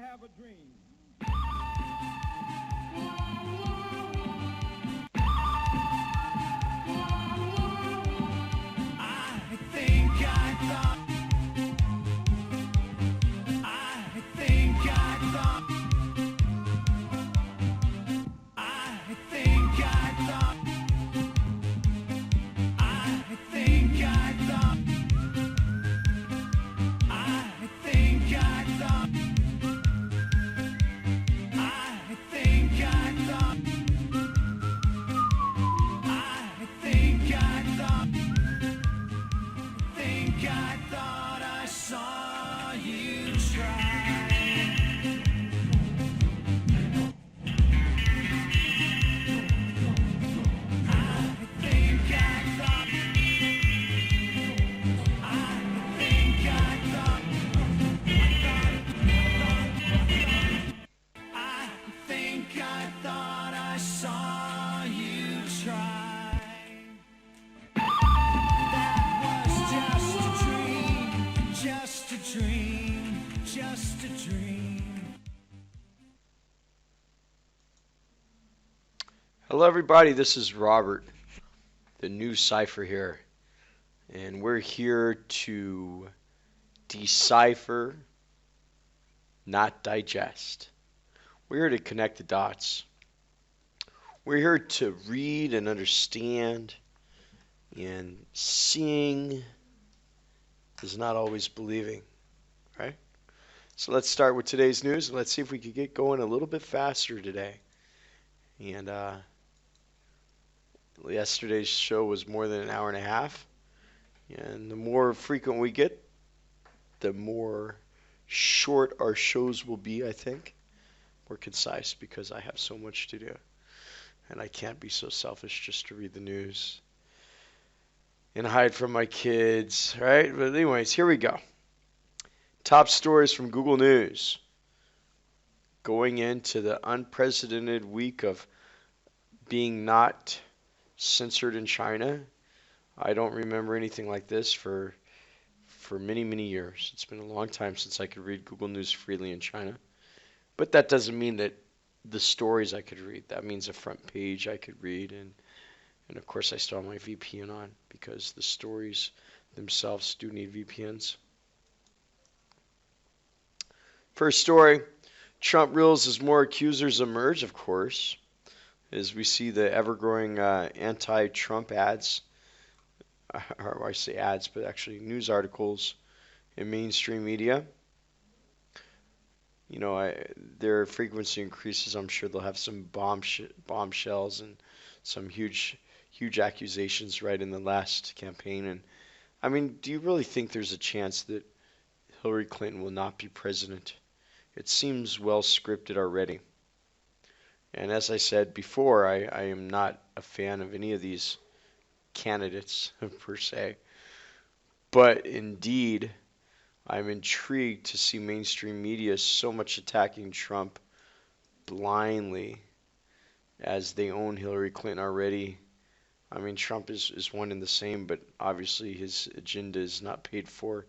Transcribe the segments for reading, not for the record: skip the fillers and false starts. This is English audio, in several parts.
have a dream. I think I thought. I think I thought. I think I thought. I think I thought. I think I thought. I think I thought. I think I thought. Think I thought I saw you try. I think I thought. I think I thought. I think I thought I saw you try. That was just a dream, just a dream. Hello everybody, this is Robert, the new cipher here, and we're here to decipher, not digest. We're here to connect the dots. We're here to read and understand, and seeing is not always believing, right? So let's start with today's news, and let's see if we can get going a little bit faster today. And yesterday's show was more than an hour and a half, and the more frequent we get, the more short our shows will be, I think. More concise, because I have so much to do, and I can't be so selfish just to read the news and hide from my kids, right? But anyways, here we go. Top stories from Google News. Going into the unprecedented week of being not censored in China. I don't remember anything like this for many, many years. It's been a long time since I could read Google News freely in China. But that doesn't mean that the stories I could read. That means a front page I could read. And of course, I still have my VPN on because the stories themselves do need VPNs. First story, Trump reels as more accusers emerge, of course, as we see the ever-growing anti-Trump ads, or I say ads, but actually news articles in mainstream media. You know, their frequency increases. I'm sure they'll have some bombshells and some huge accusations right in the last campaign. And I mean, do you really think there's a chance that Hillary Clinton will not be president? It seems well scripted already. And as I said before, I am not a fan of any of these candidates per se. But indeed, I'm intrigued to see mainstream media so much attacking Trump blindly as they own Hillary Clinton already. I mean, Trump is one and the same, but obviously his agenda is not paid for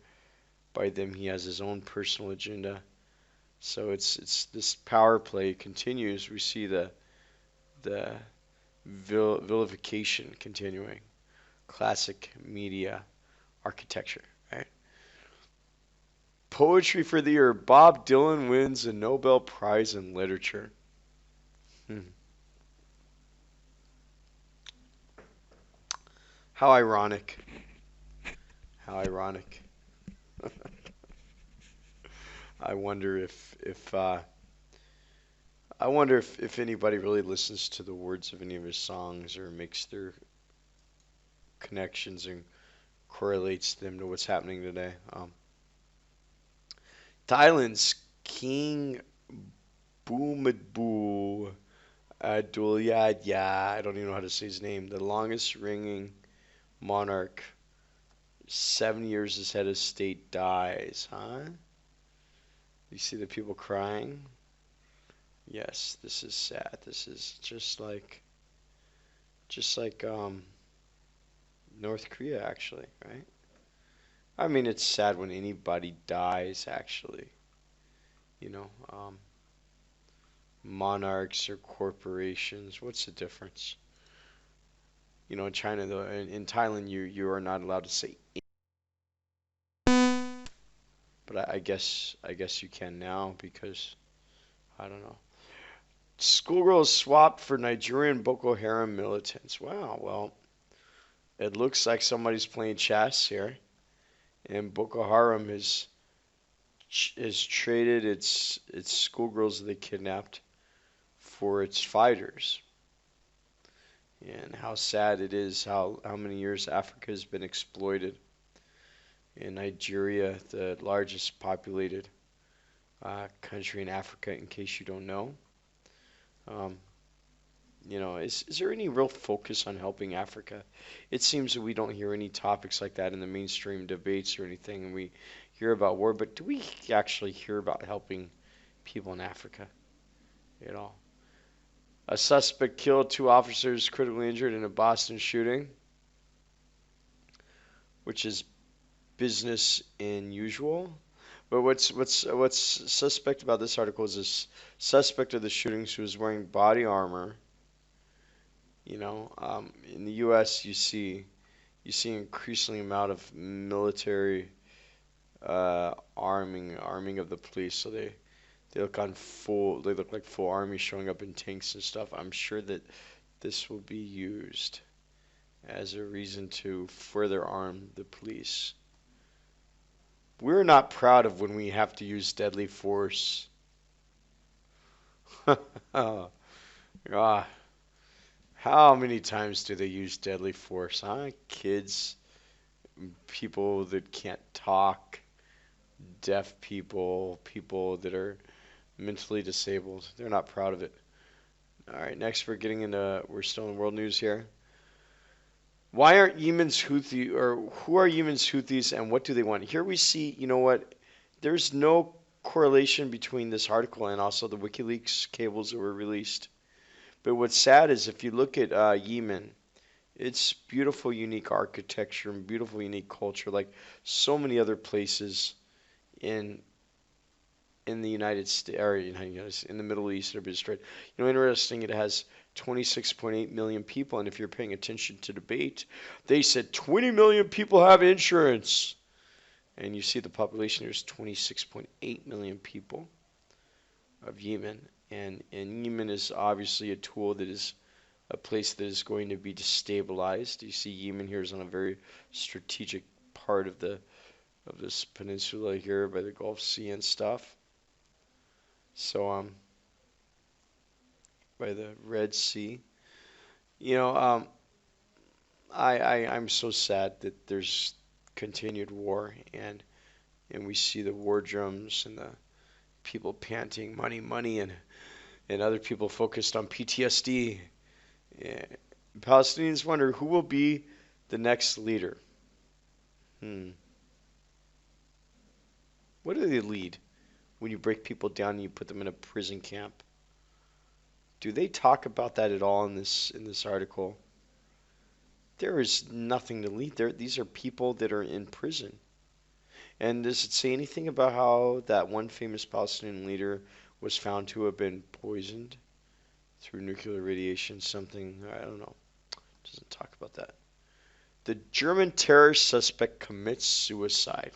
by them. He has his own personal agenda. So it's this power play continues. We see the vilification continuing. Classic media architecture, right? Poetry for the year. Bob Dylan wins a Nobel Prize in Literature. How ironic. How ironic. I wonder if anybody really listens to the words of any of his songs or makes their connections and correlates them to what's happening today. Thailand's King Bhumibol Adulyadej, I don't even know how to say his name, the longest reigning monarch, 7 years as head of state, dies, huh? You see the people crying? Yes, this is sad. This is just like North Korea, actually, right? I mean, it's sad when anybody dies, actually. you know, monarchs or corporations. What's the difference? You know, in China, though, in Thailand, you are not allowed to say, but I guess you can now because I don't know. Schoolgirls swapped for Nigerian Boko Haram militants. Wow, well, it looks like somebody's playing chess here, and Boko Haram is traded its schoolgirls that they kidnapped for its fighters. And how sad it is how many years Africa has been exploited. In Nigeria, the largest populated country in Africa, in case you don't know. Um, is there any real focus on helping Africa? It seems that we don't hear any topics like that in the mainstream debates or anything, and we hear about war, but do we actually hear about helping people in Africa at all? A suspect killed, 2 officers critically injured in a Boston shooting, which is business unusual. But what's suspect about this article is this suspect of the shootings who was wearing body armor. In the U.S. you see increasingly amount of military arming of the police. So they look like full army showing up in tanks and stuff. I'm sure that this will be used as a reason to further arm the police. We're not proud of when we have to use deadly force. Oh, God. How many times do they use deadly force, huh? Kids, people that can't talk, deaf people, people that are mentally disabled. They're not proud of it. All right, next we're still in world news here. Why aren't Yemen's Houthi, or who are Yemen's Houthis and what do they want? Here we see, you know what? There's no correlation between this article and also the WikiLeaks cables that were released. But what's sad is if you look at Yemen, it's beautiful, unique architecture and beautiful, unique culture, like so many other places in the United States, or in the Middle East that are destroyed. Interesting, it has 26.8 million people, and if you're paying attention to debate, they said 20 million people have insurance. And you see the population, there's 26.8 million people of Yemen. And Yemen is obviously a tool that is a place that is going to be destabilized. You see Yemen here is on a very strategic part of this peninsula here by the Gulf Sea and stuff. So by the Red Sea. I'm so sad that there's continued war and we see the war drums and the people panting money and other people focused on PTSD. And Palestinians wonder who will be the next leader. What do they lead when you break people down and you put them in a prison camp? Do they talk about that at all in this article? There is nothing to lead there. These are people that are in prison. And does it say anything about how that one famous Palestinian leader was found to have been poisoned through nuclear radiation? Something, I don't know. It doesn't talk about that. The German terror suspect commits suicide.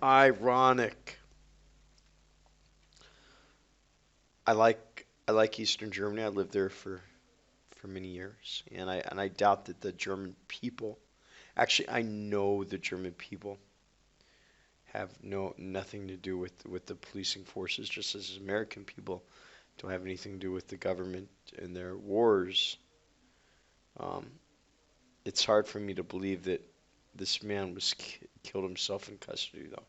Ironic. I like Eastern Germany. I lived there for many years, and I doubt that the German people. Actually, I know the German people have nothing to do with the policing forces, just as American people don't have anything to do with the government and their wars. It's hard for me to believe that this man was killed himself in custody, though.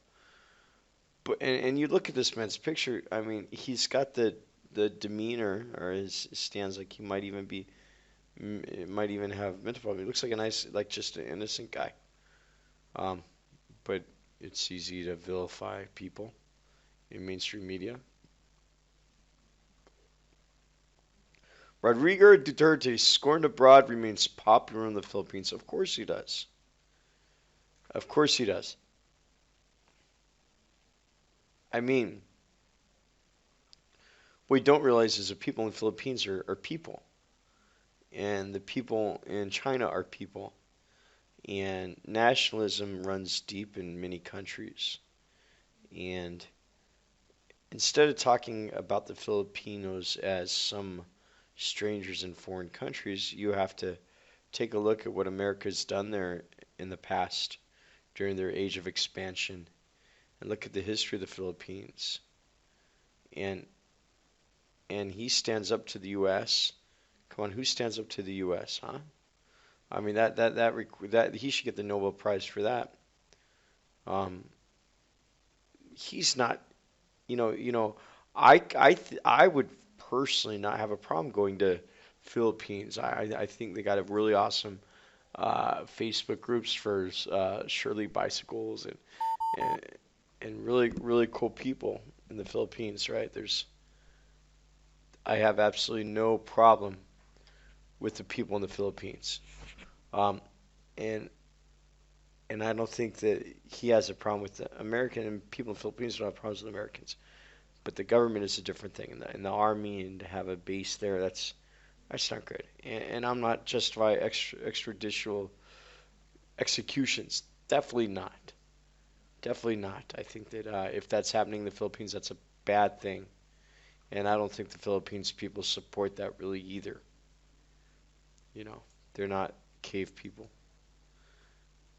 But and you look at this man's picture. I mean, he's got the demeanor or his stance like he might even be, might even have mental problem. He looks like a nice, like just an innocent guy. But it's easy to vilify people in mainstream media. Rodrigo Duterte, scorned abroad, remains popular in the Philippines. Of course he does. Of course he does. I mean, what you don't realize is the people in the Philippines are people, and the people in China are people, and nationalism runs deep in many countries. And instead of talking about the Filipinos as some strangers in foreign countries, you have to take a look at what America's done there in the past during their age of expansion and look at the history of the Philippines. And and he stands up to the U.S. Come on, who stands up to the U.S., huh? I mean that he should get the Nobel Prize for that. Um, he's not, I would personally not have a problem going to Philippines. I think they got a really awesome Facebook groups for Shirley bicycles and and really really cool people in the Philippines, right? I have absolutely no problem with the people in the Philippines, um, and and I don't think that he has a problem with the American and people in the Philippines don't have problems with Americans. But the government is a different thing, and the army and to have a base there, that's not good. And I'm not justifying extrajudicial executions. Definitely not. Definitely not. I think that if that's happening in the Philippines, that's a bad thing. And I don't think the Philippines people support that really either. You know, they're not cave people.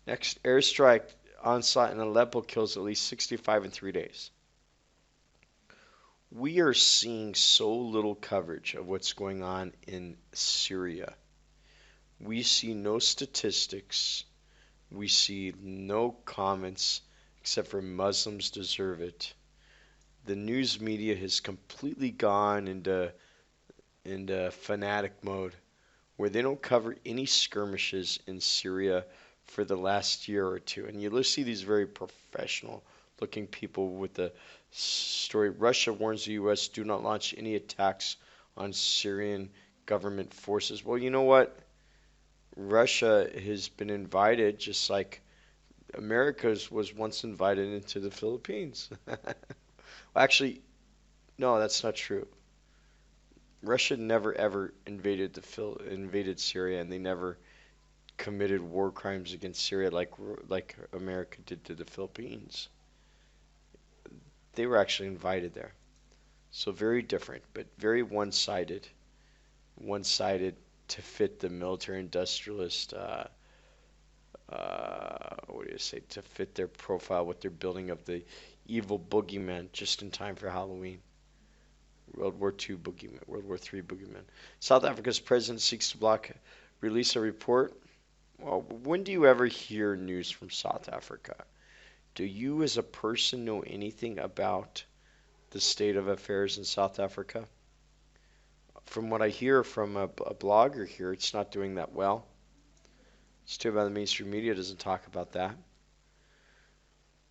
Next, airstrike onslaught in Aleppo kills at least 65 in 3 days. We are seeing so little coverage of what's going on in Syria. We see no statistics. We see no comments except for Muslims deserve it. The news media has completely gone into fanatic mode where they don't cover any skirmishes in Syria for the last year or two. And you see these very professional looking people with the story. Russia warns the U.S. do not launch any attacks on Syrian government forces. Well, you know what? Russia has been invited just like America was once invited into the Philippines. Well, actually, no, that's not true. Russia never ever invaded Syria, and they never committed war crimes against Syria like America did to the Philippines. They were actually invited there. So very different, but very one-sided. One-sided to fit the military industrialist, what do you say, to fit their profile, what they're building of the evil boogeyman just in time for Halloween. World War II boogeyman, World War III boogeyman. South Africa's president seeks to block release a report. Well, when do you ever hear news from South Africa? Do you as a person know anything about the state of affairs in South Africa? From what I hear from a blogger here, it's not doing that well. It's too bad the mainstream media doesn't talk about that.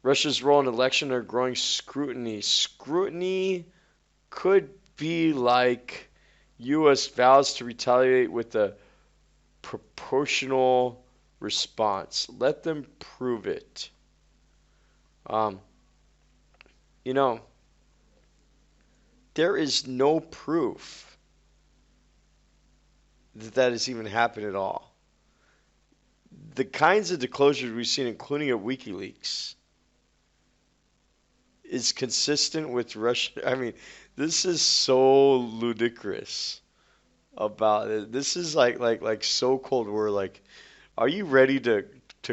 Russia's role in election are growing scrutiny. Scrutiny could be like U.S. vows to retaliate with a proportional response. Let them prove it. Um, you know, there is no proof that has even happened at all. The kinds of disclosures we've seen, including at WikiLeaks, is consistent with Russia. I mean, this is so ludicrous about it. This is like so Cold War. Like, are you ready to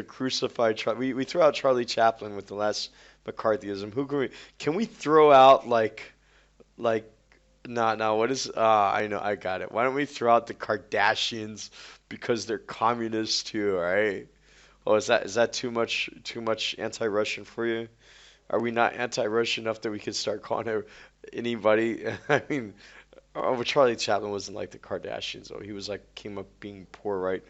crucify Charlie? We throw out Charlie Chaplin with the last McCarthyism. Who can we throw out like no, what is I know I got it. Why don't we throw out the Kardashians because they're communists too, right? Oh, is that too much anti-Russian for you? Are we not anti-Russian enough that we could start calling her anybody? I mean, Charlie Chaplin wasn't like the Kardashians, though. He was like came up being poor, right?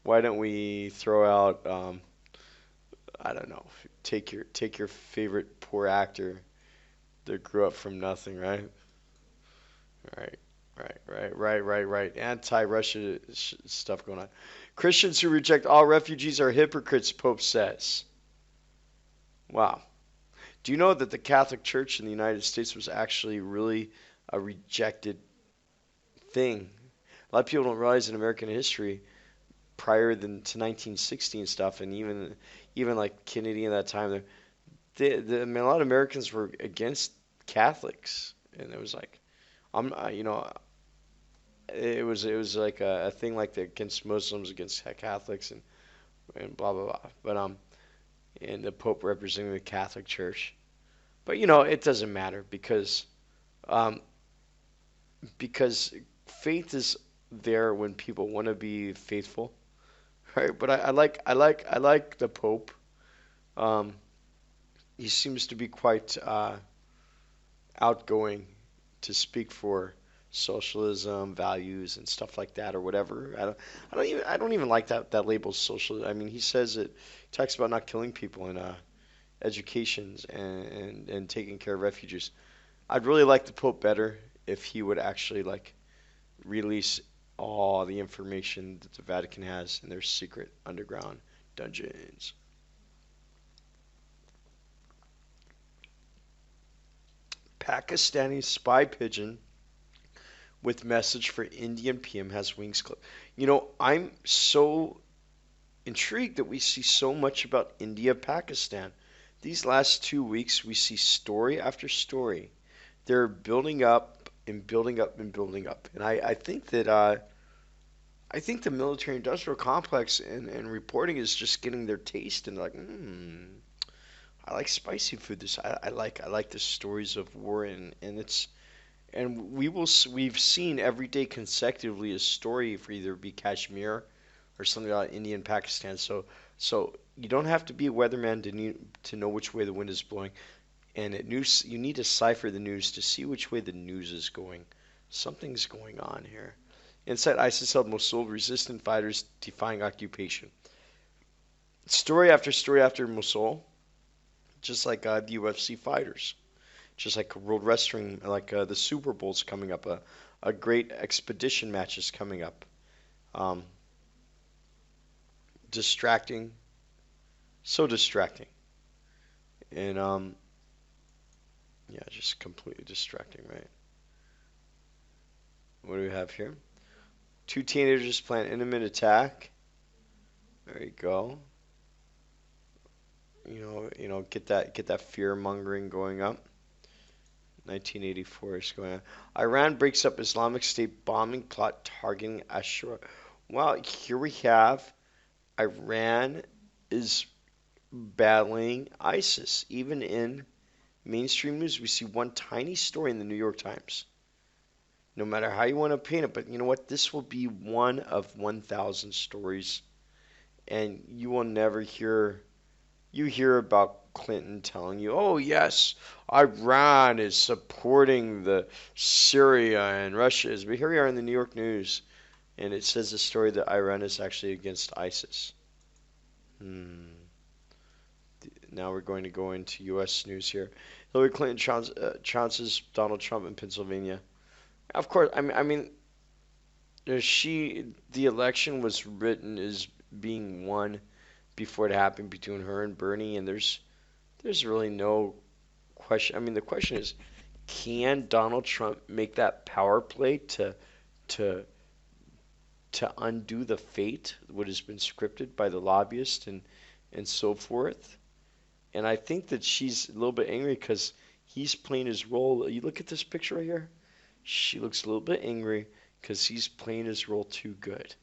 Why don't we throw out I don't know, take your favorite poor actor that grew up from nothing, right? Right, right. Anti-Russia stuff going on. Christians who reject all refugees are hypocrites, Pope says. Wow. Do you know that the Catholic Church in the United States was actually really a rejected thing? A lot of people don't realize in American history, prior to 1960 and stuff, and even like Kennedy in that time, I mean, a lot of Americans were against Catholics, and it was like, you know, it was like a thing like that against Muslims, against Catholics, and blah blah blah. But and the Pope representing the Catholic Church. But it doesn't matter um, because faith is there when people want to be faithful, right? But I like the Pope. Um, he seems to be quite outgoing to speak for socialism, values, and stuff like that, or whatever. I don't even like that label social. I mean, he says it. He talks about not killing people and educations and taking care of refugees. I'd really like the Pope better if he would actually like release all the information that the Vatican has in their secret underground dungeons. Pakistani spy pigeon with message for Indian PM has wings clipped. I'm so intrigued that we see so much about India, Pakistan. These last 2 weeks, we see story after story. They're building up and building up and building up. And I think the military industrial complex and reporting is just getting their taste and like, I like spicy food. I like the stories of war and we've seen every day consecutively a story for either be Kashmir or something about India and Pakistan. So you don't have to be a weatherman to know which way the wind is blowing. And you need to cipher the news to see which way the news is going. Something's going on here. Inside ISIS held Mosul, resistant fighters defying occupation. Story after story after Mosul, just like the UFC fighters, just like World Wrestling, like the Super Bowl's coming up, a great expedition match is coming up. Um, Distracting, so distracting, and yeah, just completely distracting, right? What do we have here? Two teenagers plan intimate attack. There you go. Get that fear mongering going up. 1984 is going on. Iran breaks up Islamic State bombing plot targeting Ashura. Well, here we have Iran is battling ISIS. Even in mainstream news, we see one tiny story in the New York Times. No matter how you want to paint it, but you know what? This will be one of 1,000 stories, and you will never hear about Clinton telling you, "Oh yes, Iran is supporting the Syria and Russia is." But here we are in the New York News, and it says the story that Iran is actually against ISIS. Now we're going to go into U.S. news here. Hillary Clinton trounces Donald Trump in Pennsylvania. Of course, I mean, the election was written as being won before it happened between her and Bernie, and there's really no question. I mean, the question is, can Donald Trump make that power play to to undo the fate what has been scripted by the lobbyist and so forth? And I think that she's a little bit angry because he's playing his role. You look at this picture right here. She looks a little bit angry because he's playing his role too good.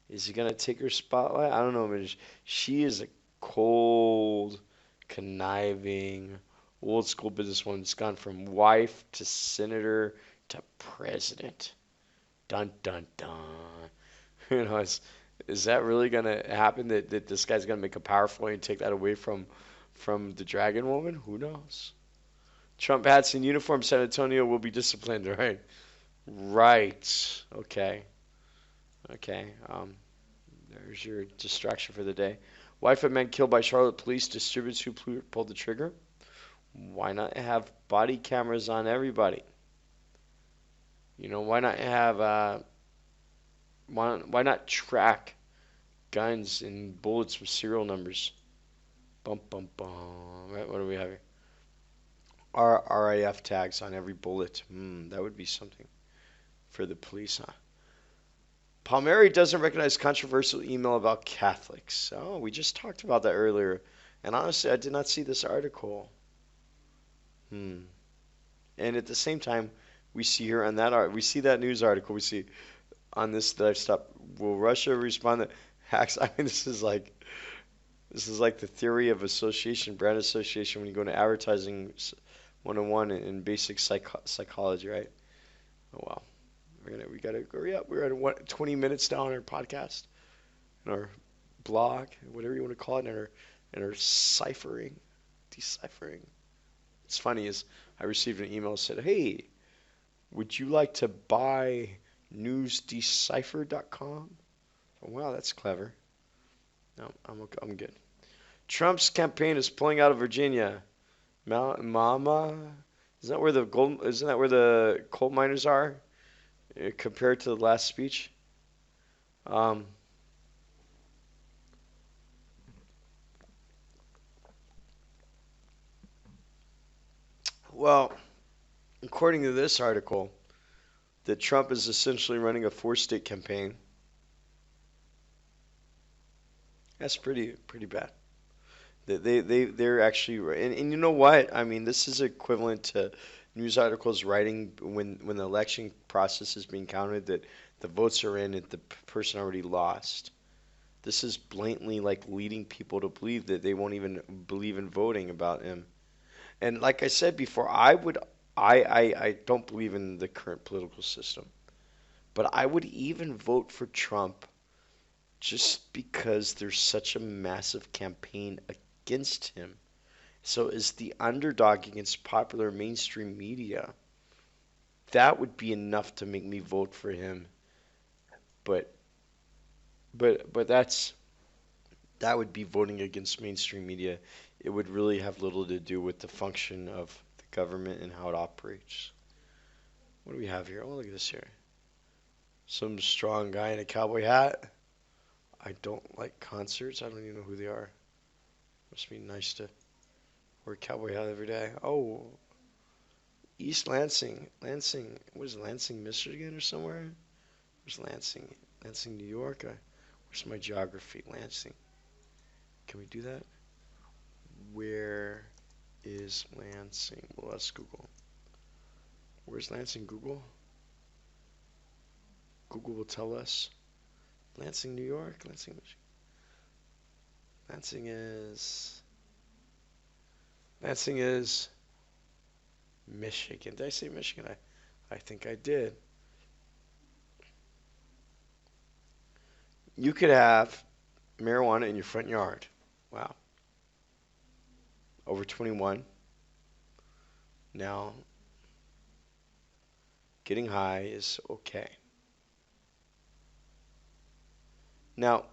Is he gonna take her spotlight? I don't know, man. She is a cold, conniving, old school businesswoman that's gone from wife to senator to president. Dun dun dun. Is that really gonna happen? That this guy's gonna make a powerful and take that away from the dragon woman? Who knows? Trump hats in uniform. San Antonio will be disciplined. Right. Right. Okay. Okay. There's your distraction for the day. Wife of man killed by Charlotte police distributes who pulled the trigger. Why not have body cameras on everybody? Why not have why not track guns and bullets with serial numbers? Bum bum bum. Right, what do we have here? RAF tags on every bullet. That would be something for the police, huh? Palmieri doesn't recognize controversial email about Catholics. Oh, we just talked about that earlier. And honestly, I did not see this article. And at the same time, we see here on that we see that news article. We see on this that I've stopped. Will Russia respond to hacks? I mean, this is like the theory of association, brand association, when you go into advertising 101 in basic psychology, right? Oh wow, we gotta hurry up. We're at 20 minutes now on our podcast, in our blog, whatever you want to call it, and our deciphering. It's funny is I received an email that said, "Hey, would you like to buy newsdecipher.com?" Oh, wow, that's clever. No, I'm good. Trump's campaign is pulling out of Virginia. Mama, isn't that where the coal miners are compared to the last speech? Um, well, according to this article, that Trump is essentially running a four-state campaign. That's pretty bad. They're actually, and you know what? I mean, this is equivalent to news articles writing when the election process is being counted that the votes are in and the person already lost. This is blatantly like leading people to believe that they won't even believe in voting about him. And like I said before, I don't believe in the current political system, but I would even vote for Trump just because there's such a massive campaign against him. So as the underdog against popular mainstream media, that would be enough to make me vote for him. But that would be voting against mainstream media. It would really have little to do with the function of the government and how it operates. What do we have here? Oh, look at this here. Some strong guy in a cowboy hat. I don't like concerts. I don't even know who they are. Must be nice to wear a cowboy hat every day. Oh, East Lansing. Lansing. What is it, Lansing, Michigan or somewhere? Where's Lansing? Lansing, New York? Where's my geography? Lansing. Can we do that? Where is Lansing? Well, let's Google. Where's Lansing? Google? Google will tell us. Lansing, New York? Lansing, Michigan. Lansing is Michigan. Did I say Michigan? I think I did. You could have marijuana in your front yard. Wow. Over 21. Now, getting high is okay. Now,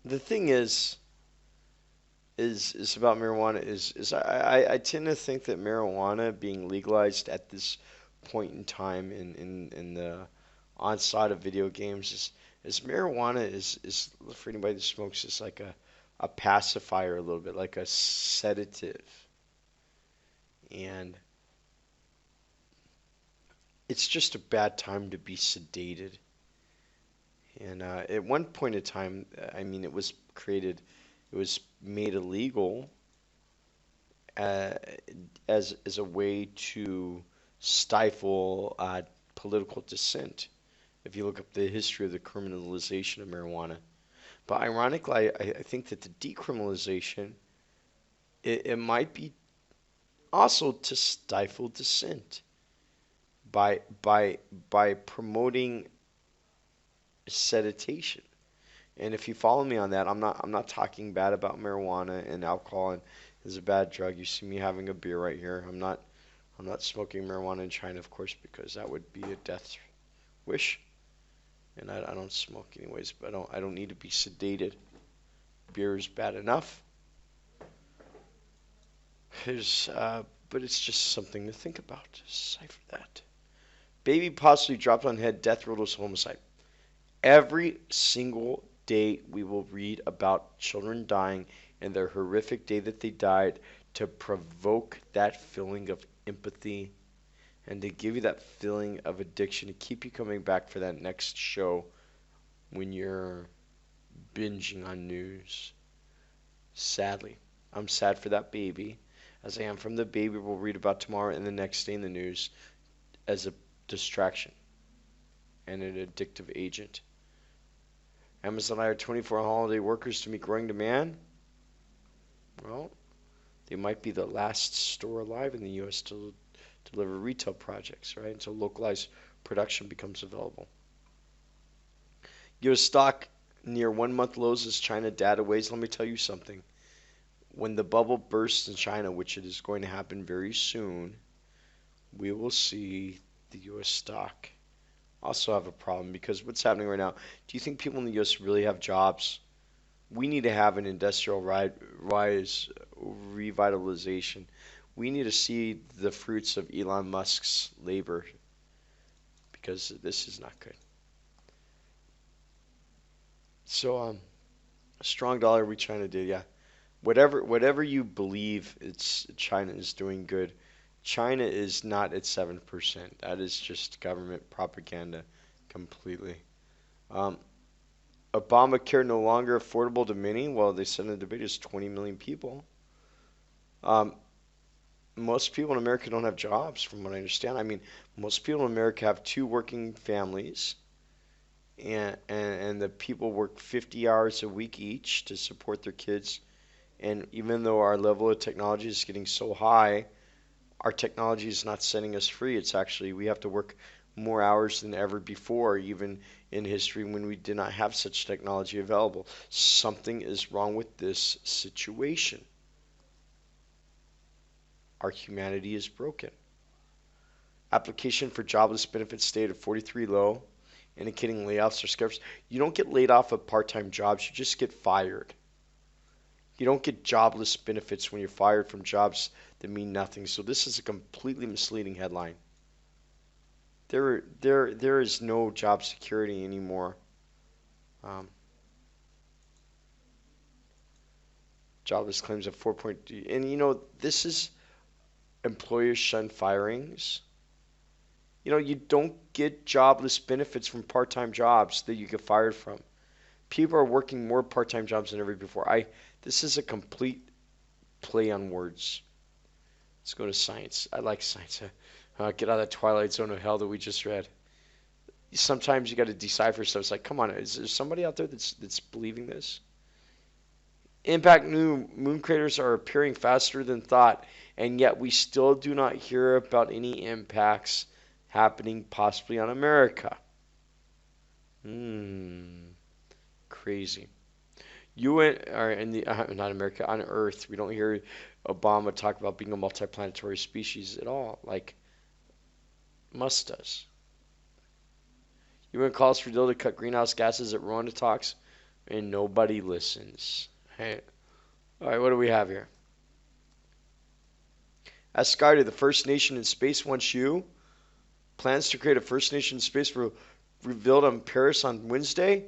the thing is about marijuana is I tend to think that marijuana being legalized at this point in time in the onslaught of video games is marijuana is for anybody that smokes is like a pacifier a little bit, like a sedative. And it's just a bad time to be sedated. And at one point in time, I mean, it was made illegal uh, as a way to stifle political dissent. If you look up the history of the criminalization of marijuana, but ironically, I think that the decriminalization it might be also to stifle dissent by promoting seditation. And if you follow me on that, I'm not talking bad about marijuana and alcohol and is a bad drug. You see me having a beer right here. I'm not smoking marijuana in China, of course, because that would be a death wish. And I don't smoke anyways, but I don't need to be sedated. Beer is bad enough. But it's just something to think about. Decipher that. Baby possibly dropped on head, death riddle as homicide. Every single day we will read about children dying and the horrific day that they died to provoke that feeling of empathy and to give you that feeling of addiction to keep you coming back for that next show when you're binging on news. Sadly, I'm sad for that baby, as I am from the baby we'll read about tomorrow and the next day in the news as a distraction and an addictive agent. Amazon hired 24 holiday workers to meet growing demand. Well, they might be the last store alive in the U.S. to deliver retail projects, right? Until localized production becomes available. U.S. stock near 1 month lows as China data weighs. Let me tell you something. When the bubble bursts in China, which it is going to happen very soon, we will see the U.S. stock also have a problem, because what's happening right now, do you think people in the U.S. really have jobs? We need to have an industrial revitalization. We need to see the fruits of Elon Musk's labor, because this is not good. So, a strong dollar, we China did, yeah. Whatever you believe, it's China is doing good. China is not at 7%. That is just government propaganda completely. Obamacare no longer affordable to many. Well, they said in the debate it's 20 million people. Most people in America don't have jobs, from what I understand. I mean, most people in America have two working families, and the people work 50 hours a week each to support their kids. And even though our level of technology is getting so high, our technology is not setting us free. It's actually, we have to work more hours than ever before, even in history when we did not have such technology available. Something is wrong with this situation. Our humanity is broken. Application for jobless benefits stayed at 43 low, indicating layoffs are scarce. You don't get laid off of part-time jobs, you just get fired. You don't get jobless benefits when you're fired from jobs that mean nothing. So this is a completely misleading headline. There is no job security anymore. Jobless claims of 4.2, and you know, this is employers shun firings. You know, you don't get jobless benefits from part-time jobs that you get fired from. People are working more part-time jobs than ever before. This is a complete play on words. Let's go to science. I like science. Get out of that twilight zone of hell that we just read. Sometimes you got to decipher stuff. It's like, come on, is there somebody out there that's believing this? Impact new moon craters are appearing faster than thought, and yet we still do not hear about any impacts happening possibly on America. Crazy. Not America, on Earth, we don't hear Obama talk about being a multiplanetary species at all, like Musk does. UN calls for Duterte to cut greenhouse gases at Rwanda talks, and nobody listens. Hey, all right, what do we have here? Asgardia, the First Nation in space, wants you. Plans to create a First Nation in space were revealed on Paris on Wednesday.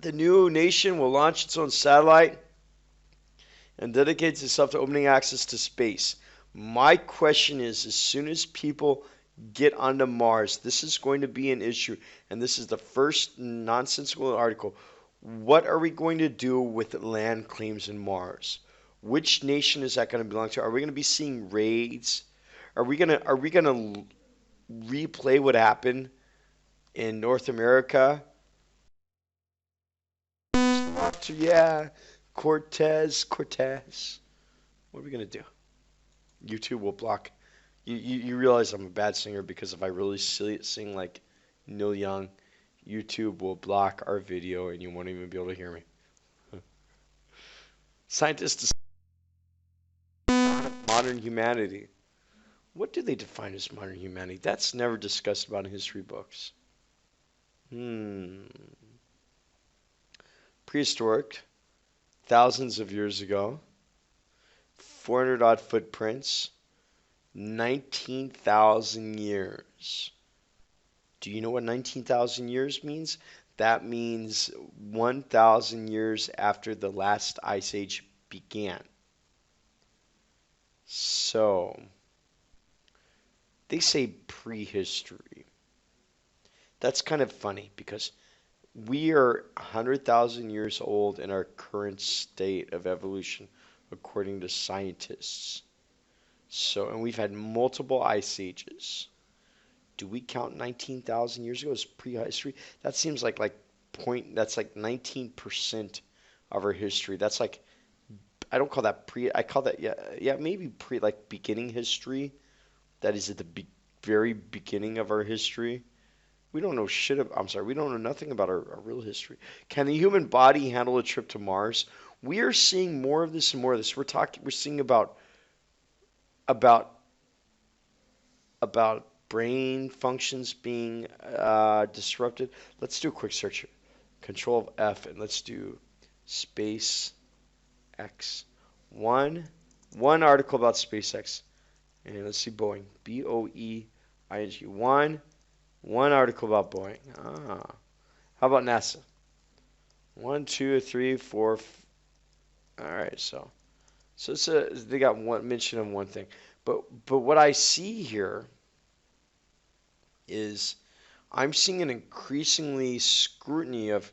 The new nation will launch its own satellite and dedicates itself to opening access to space. My question is, as soon as people get onto Mars, this is going to be an issue, and this is the first nonsensical article. What are we going to do with land claims in Mars? Which nation is that going to belong to? Are we going to be seeing raids? Are we going to replay what happened in North America? Yeah, Cortez. What are we going to do? YouTube will block. You realize I'm a bad singer, because if I really sing like Neil Young, YouTube will block our video and you won't even be able to hear me. Scientists define modern humanity. What do they define as modern humanity? That's never discussed about in history books. Prehistoric, thousands of years ago, 400 odd footprints, 19,000 years. Do you know what 19,000 years means? That means 1,000 years after the last ice age began. So, they say prehistory. That's kind of funny because we are 100,000 years old in our current state of evolution, according to scientists. So, and we've had multiple ice ages. Do we count 19,000 years ago as prehistory? That seems like that's like 19% of our history. That's like, I don't call that pre, I call that, yeah, maybe pre, like beginning history. That is at the very beginning of our history. We don't know shit about, I'm sorry, we don't know nothing about our real history. Can the human body handle a trip to Mars? We are seeing more of this and more of this. We're seeing about about brain functions being disrupted. Let's do a quick search. Control F and let's do SpaceX. One article about SpaceX. And let's see Boeing. Boeing. One article about Boeing. How about NASA? One, two, three, four. All right, so they got one mention of one thing, but what I see here is I'm seeing an increasingly scrutiny of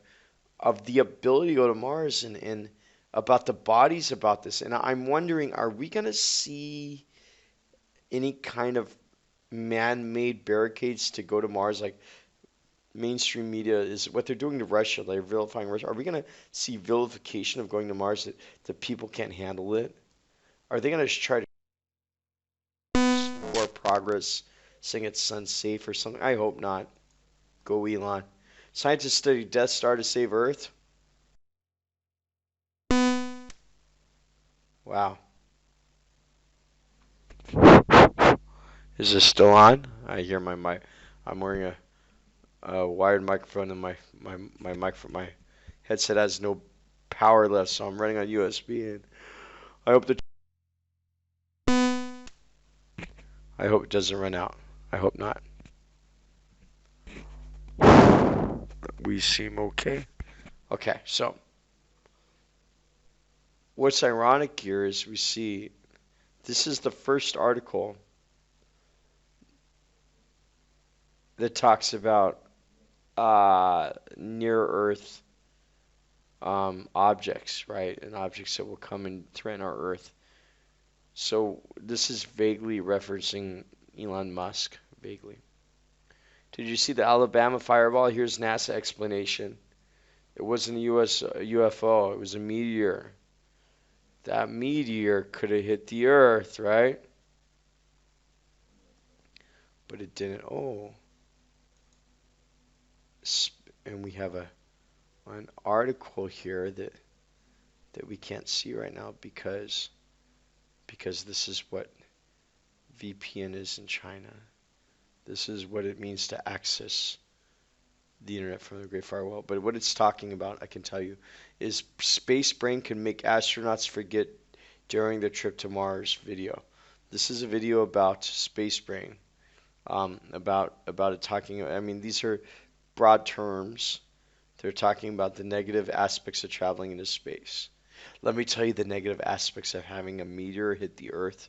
the ability to go to Mars and about the bodies about this, and I'm wondering, are we going to see any kind of man-made barricades to go to Mars, like mainstream media is what they're doing to Russia, they're vilifying Russia. Are we going to see vilification of going to Mars that people can't handle it? Are they going to try to more progress, saying it's unsafe or something? I hope not. Go Elon. Scientists study Death Star to save Earth. Wow. Is this still on? I hear my mic. I'm wearing a wired microphone and my headset has no power left, so I'm running on USB and I hope it doesn't run out. I hope not. We seem okay. Okay, so what's ironic here is we see this is the first article that talks about near Earth objects, right? And objects that will come and threaten our Earth. So this is vaguely referencing Elon Musk, vaguely. Did you see the Alabama fireball? Here's NASA explanation. It wasn't a US UFO, it was a meteor. That meteor could have hit the Earth, right? But it didn't. Oh. And we have an article here that we can't see right now because this is what VPN is in China. This is what it means to access the internet from the Great Firewall. But what it's talking about, I can tell you, is space brain can make astronauts forget during their trip to Mars video. This is a video about space brain, about it talking. I mean, these are broad terms. They're talking about the negative aspects of traveling into space. Let me tell you the negative aspects of having a meteor hit the Earth.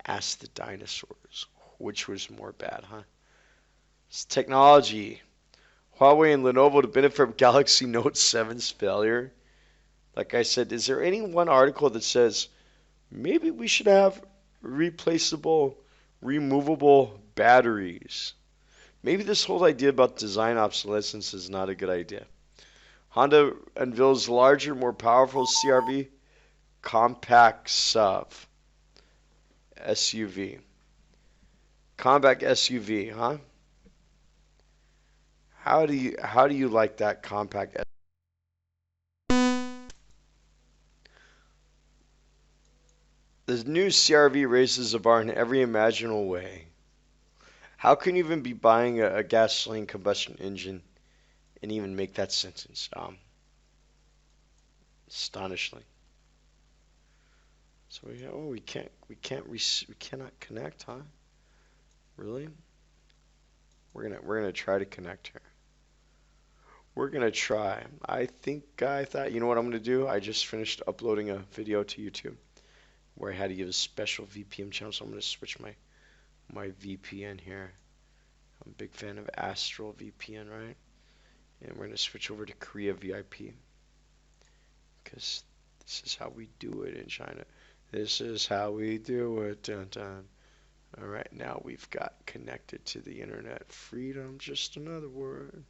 Ask the dinosaurs. Which was more bad, huh? It's technology. Huawei and Lenovo to benefit from Galaxy Note 7's failure. Like I said, is there any one article that says maybe we should have replaceable, removable batteries? Maybe this whole idea about design obsolescence is not a good idea. Honda unveils larger, more powerful CRV compact SUV. Compact SUV, huh? How do you like that compact? The new CRV raises the bar in every imaginable way. How can you even be buying a gasoline combustion engine and even make that sentence? Astonishing. So we cannot connect, huh? Really? We're gonna try to connect here. We're gonna try. I thought, you know what I'm gonna do? I just finished uploading a video to YouTube where I had to give a special VPN channel, so I'm gonna switch my VPN here. I'm a big fan of Astral VPN, right? And we're gonna switch over to Korea VIP because this is how we do it in China. This is how we do it. Dun, dun. All right, now we've got connected to the internet. Freedom, just another word.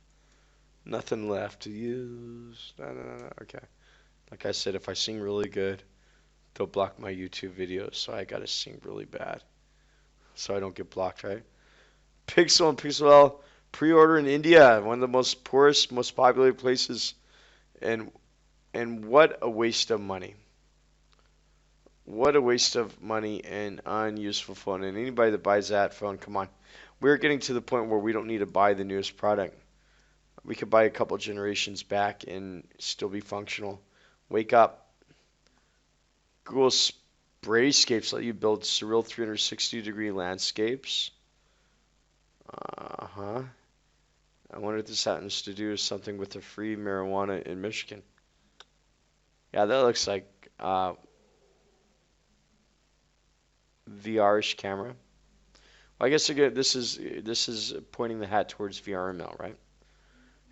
Nothing left to use. No, no, no, no. Okay. Like I said, if I sing really good, they'll block my YouTube videos, so I gotta sing really bad so I don't get blocked, right? Pixel and Pixel pre-order in India, one of the most poorest, most populated places, and what a waste of money. What a waste of money and unuseful phone. And anybody that buys that phone, come on. We're getting to the point where we don't need to buy the newest product. We could buy a couple generations back and still be functional. Wake up. Google Sprayscapes let you build surreal 360-degree landscapes. Uh-huh. I wonder if this happens to do something with the free marijuana in Michigan. Yeah, that looks like VR-ish camera. Well, I guess again, this is pointing the hat towards VR/ML, right?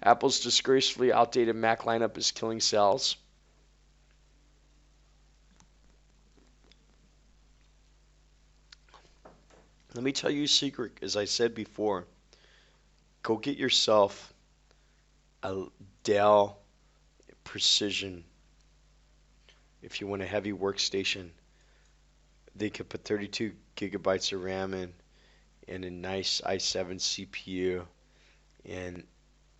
Apple's disgracefully outdated Mac lineup is killing sales. Let me tell you a secret. As I said before, go get yourself a Dell Precision. If you want a heavy workstation, they could put 32 gigabytes of RAM in and a nice i7 CPU, and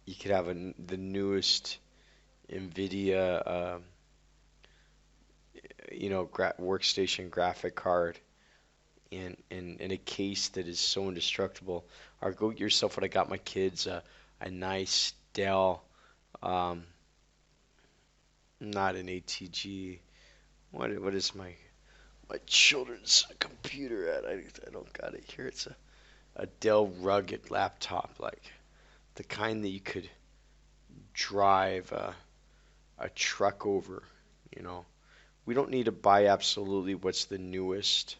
you could have the newest NVIDIA, workstation graphic card in a case that is so indestructible. Or go get yourself what I got my kids, a nice Dell, not an ATG. What is my children's computer at? I don't got it here. It's a Dell rugged laptop, like the kind that you could drive a truck over, you know. We don't need to buy absolutely what's the newest.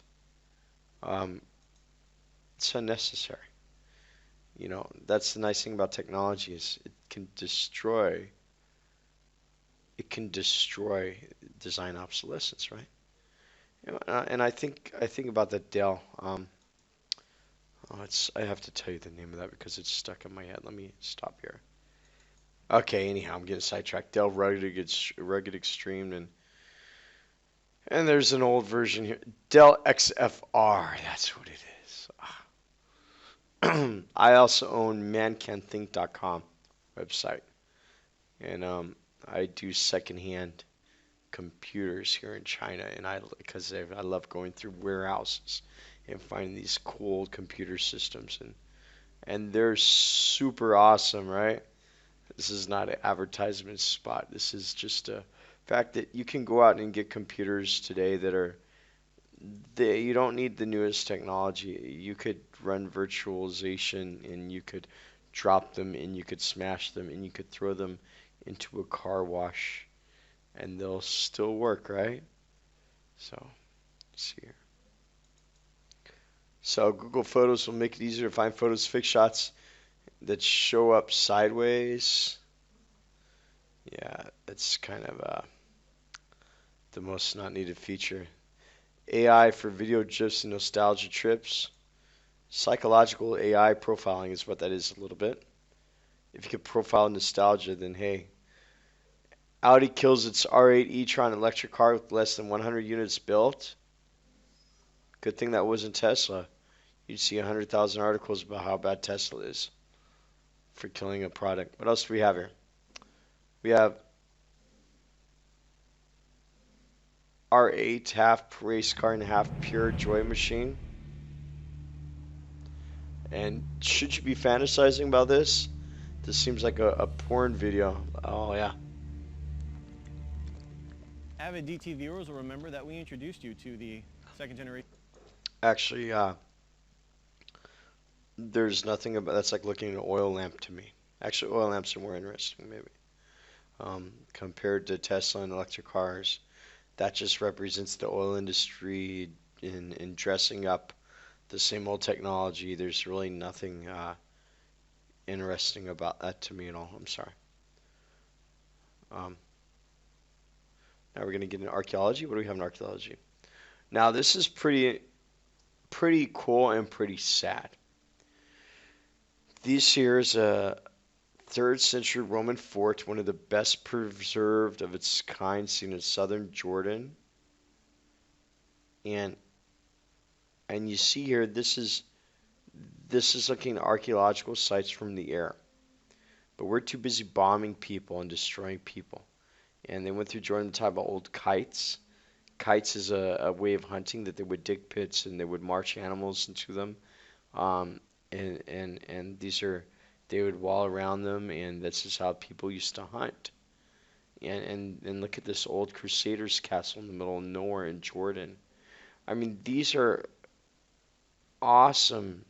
It's unnecessary. You know, that's the nice thing about technology is it can destroy design obsolescence, right? And I think about the Dell. I have to tell you the name of that because it's stuck in my head. Let me stop here. Okay, anyhow, I'm getting sidetracked. Dell Rugged Extreme, and there's an old version here. Dell XFR, that's what it is. I also own mancanthink.com website, and I do secondhand computers here in China, and I love going through warehouses and finding these cool computer systems, and they're super awesome, right? This is not an advertisement spot. This is just a fact that you can go out and get computers today you don't need the newest technology. You could run virtualization, and you could drop them, and you could smash them, and you could throw them into a car wash, and they'll still work, right? So, let's see here. So Google Photos will make it easier to find photos, fix shots that show up sideways. Yeah, that's kind of the most not needed feature. AI for video gifs and nostalgia trips. Psychological AI profiling is what that is a little bit. If you could profile nostalgia, then hey. Audi kills its R8 e-tron electric car with less than 100 units built. Good thing that wasn't Tesla. You'd see 100,000 articles about how bad Tesla is for killing a product. What else do we have here? We have R8, half race car and half pure joy machine. And should you be fantasizing about this? This seems like a porn video. Oh, yeah. Avid DT viewers will remember that we introduced you to the second generation. Actually, there's nothing about that's like looking at an oil lamp to me. Actually, oil lamps are more interesting, maybe. Compared to Tesla and electric cars, that just represents the oil industry in dressing up the same old technology. There's really nothing interesting about that to me at all. I'm sorry. Um, Now we're going to get into archaeology. What do we have in archaeology? Now this is pretty cool and pretty sad. This here is a 3rd century Roman fort, one of the best preserved of its kind, seen in southern Jordan. And you see here, this is looking at archaeological sites from the air. But we're too busy bombing people and destroying people. And they went through Jordan to talk about old kites. Kites is a way of hunting that they would dig pits and they would march animals into them. Um, and these are they would wall around them, and this is how people used to hunt. And look at this old Crusaders castle in the middle of nowhere in Jordan. I mean, these are awesome,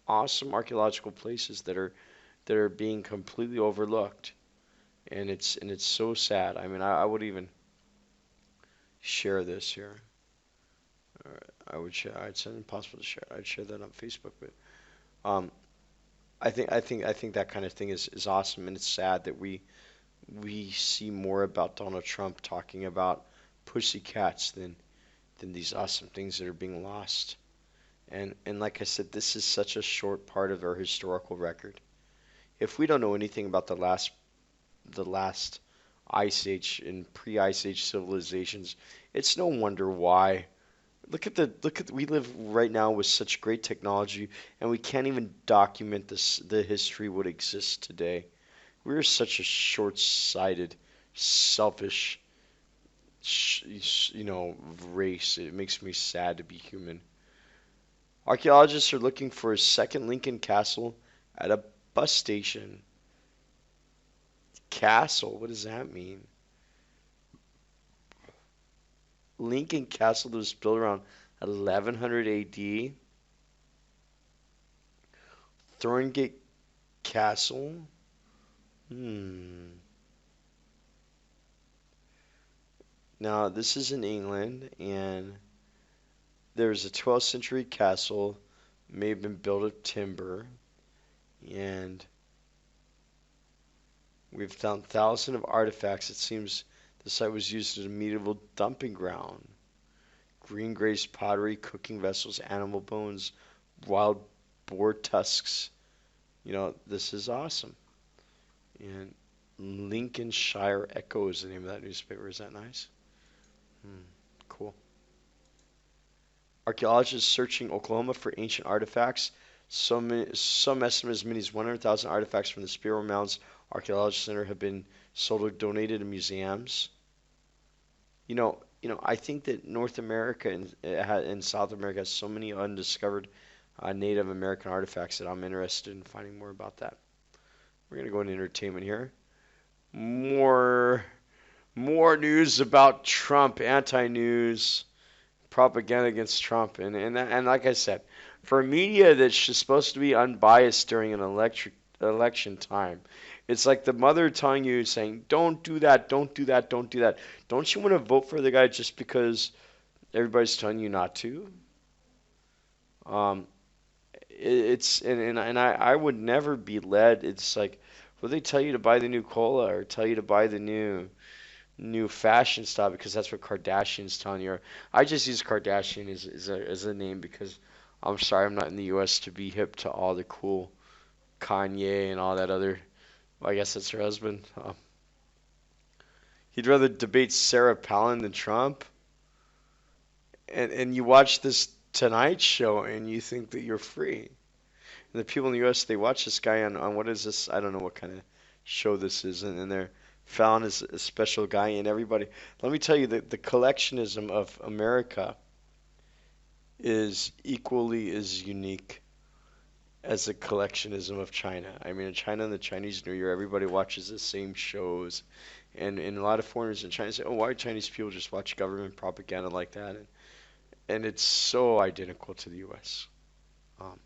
awesome archaeological places that are being completely overlooked, and it's so sad. I mean, I would even share this here. It's impossible to share. I'd share that on Facebook, but um, I think that kind of thing is awesome, and it's sad that we see more about Donald Trump talking about pussycats than these awesome things that are being lost. And like I said, this is such a short part of our historical record. If we don't know anything about the last ice age and pre-ice age civilizations, it's no wonder why. Look at we live right now with such great technology, and we can't even document the history what exists today. We're such a short-sighted, selfish, race. It makes me sad to be human. Archaeologists are looking for a second Lincoln castle at a bus station. Castle, what does that mean? Lincoln Castle that was built around 1100 AD. Thorngate Castle. Hmm. Now, this is in England, and there's a 12th century castle, may have been built of timber, and we've found thousands of artifacts. It seems the site was used as a medieval dumping ground. Green glazed pottery, cooking vessels, animal bones, wild boar tusks. This is awesome. And Lincolnshire Echo is the name of that newspaper. Is that nice? Cool. Archaeologists searching Oklahoma for ancient artifacts. Some estimate as many as 100,000 artifacts from the Spiro Mounds Archaeology Center have been sold or donated to museums. I think that North America and South America has so many undiscovered Native American artifacts that I'm interested in finding more about that. We're gonna go into entertainment here. More news about Trump, anti-news, propaganda against Trump, and like I said, for media that's just supposed to be unbiased during an election time, it's like the mother telling you, saying, "Don't do that, don't do that, don't do that." Don't you want to vote for the guy just because everybody's telling you not to? Um, it's and I would never be led. It's like, will they tell you to buy the new cola or tell you to buy the new fashion style because that's what Kardashian's telling you? I just use Kardashian as a name because I'm sorry I'm not in the U.S. to be hip to all the cool Kanye and all that other. Well, I guess that's her husband. He'd rather debate Sarah Palin than Trump. And you watch this Tonight Show and you think that you're free. And the people in the U.S. they watch this guy on what is this? I don't know what kind of show this is, and they're found as a special guy and everybody. Let me tell you that the collectionism of America is equally as unique as the collectionism of China. I mean, in China and the Chinese New Year, everybody watches the same shows, and a lot of foreigners in China say, "Oh, why Chinese people just watch government propaganda like that?" And it's so identical to the U.S. Um,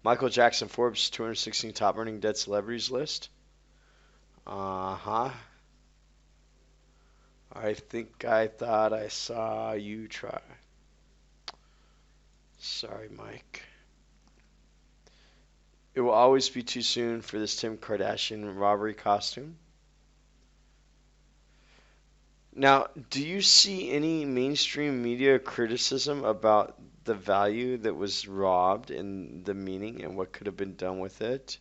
Michael Jackson, Forbes 216 top earning dead celebrities list. Uh-huh. I think I thought I saw you try. Sorry, Mike. It will always be too soon for this Kim Kardashian robbery costume. Now, do you see any mainstream media criticism about the value that was robbed and the meaning and what could have been done with it?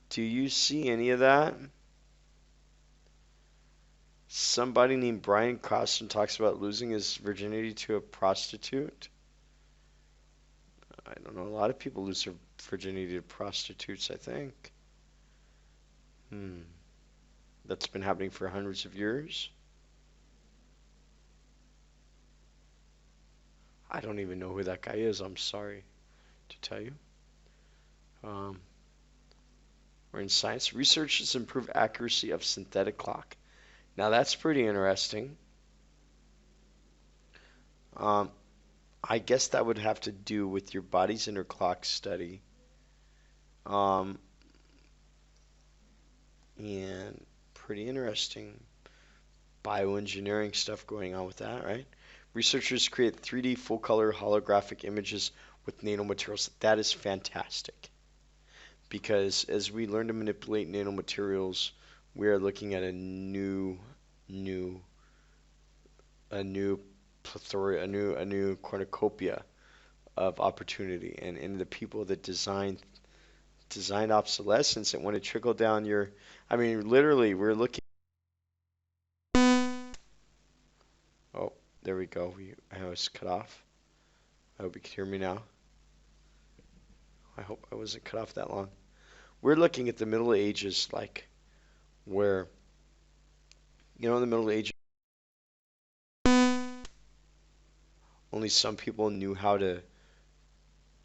Do you see any of that? Somebody named Brian Costin talks about losing his virginity to a prostitute. I don't know. A lot of people lose their virginity to prostitutes, I think. That's been happening for hundreds of years. I don't even know who that guy is. I'm sorry to tell you. We're in science. Research has improved accuracy of synthetic clock. Now that's pretty interesting. I guess that would have to do with your body's inner clock study. And pretty interesting bioengineering stuff going on with that, right? Researchers create 3D full color holographic images with nanomaterials. That is fantastic. Because as we learn to manipulate nanomaterials, we are looking at a new plethora, a new cornucopia of opportunity. And the people that designed obsolescence, and when it trickled down your, I mean, literally, we're looking. Oh, there we go. I was cut off. I hope you can hear me now. I hope I wasn't cut off that long. We're looking at the Middle Ages, like where, in the Middle Ages, only some people knew how to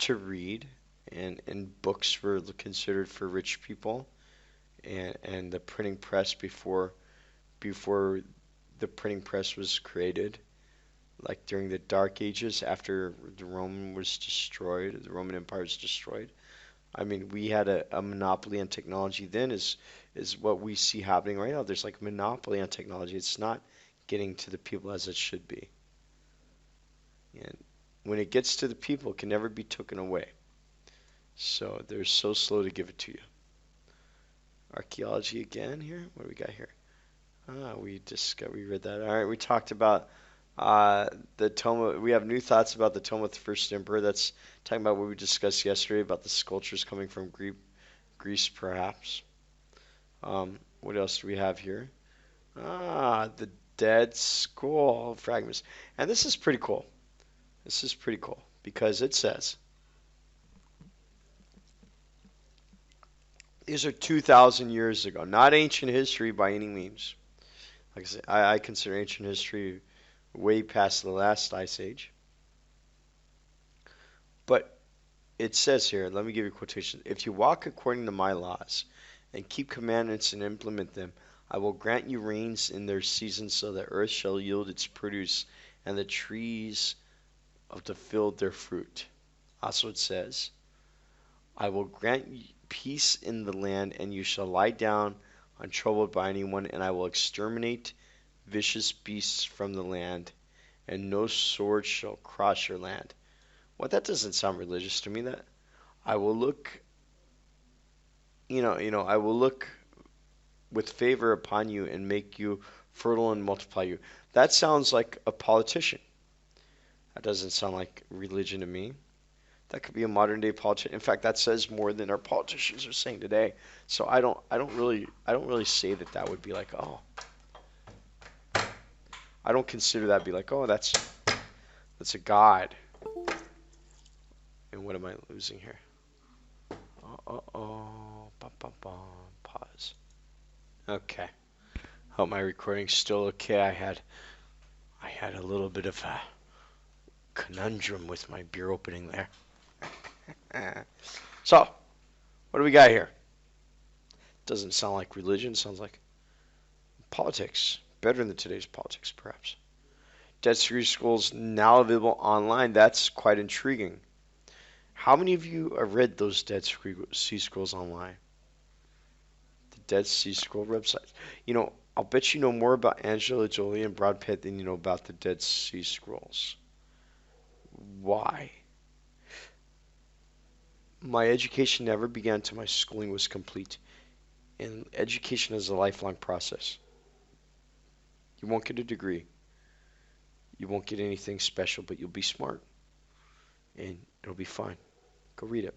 read, and books were considered for rich people, and the printing press before the printing press was created, like during the Dark Ages after the Roman Empire was destroyed. I mean, we had a monopoly on technology then, is what we see happening right now. There's like a monopoly on technology. It's not getting to the people as it should be. And when it gets to the people, it can never be taken away. So they're so slow to give it to you. Archaeology again here. What do we got here? We read that. All right, we talked about the tomb. We have new thoughts about the tomb of the first emperor. That's talking about what we discussed yesterday about the sculptures coming from Greece, perhaps. What else do we have here? The Dead Skull fragments. And this is pretty cool. This is pretty cool because it says these are 2,000 years ago, not ancient history by any means. Like I said, I consider ancient history way past the last ice age. But it says here, let me give you a quotation. If you walk according to my laws and keep commandments and implement them, I will grant you rains in their season so that earth shall yield its produce and the trees of the field their fruit. Also it says, I will grant peace in the land, and you shall lie down untroubled by anyone, and I will exterminate vicious beasts from the land, and no sword shall cross your land. Well, that doesn't sound religious to me. That I will look, I will look with favor upon you and make you fertile and multiply you. That sounds like a politician. That doesn't sound like religion to me. That could be a modern day politician. In fact, that says more than our politicians are saying today. So I don't really say that would be like, oh. I don't consider that to be like, oh, that's a god. And what am I losing here? Pause. Okay. Hope my recording's still okay. I had a little bit of a conundrum with my beer opening there. So, what do we got here? Doesn't sound like religion. Sounds like politics. Better than today's politics, perhaps. Dead Series Schools now available online. That's quite intriguing. How many of you have read those Sea Scrolls online? The Dead Sea Scroll websites. You know, I'll bet you know more about Angela Jolie and Brad Pitt than you know about the Dead Sea Scrolls. Why? My education never began until my schooling was complete. And education is a lifelong process. You won't get a degree. You won't get anything special, but you'll be smart. And it'll be fine. Go read it.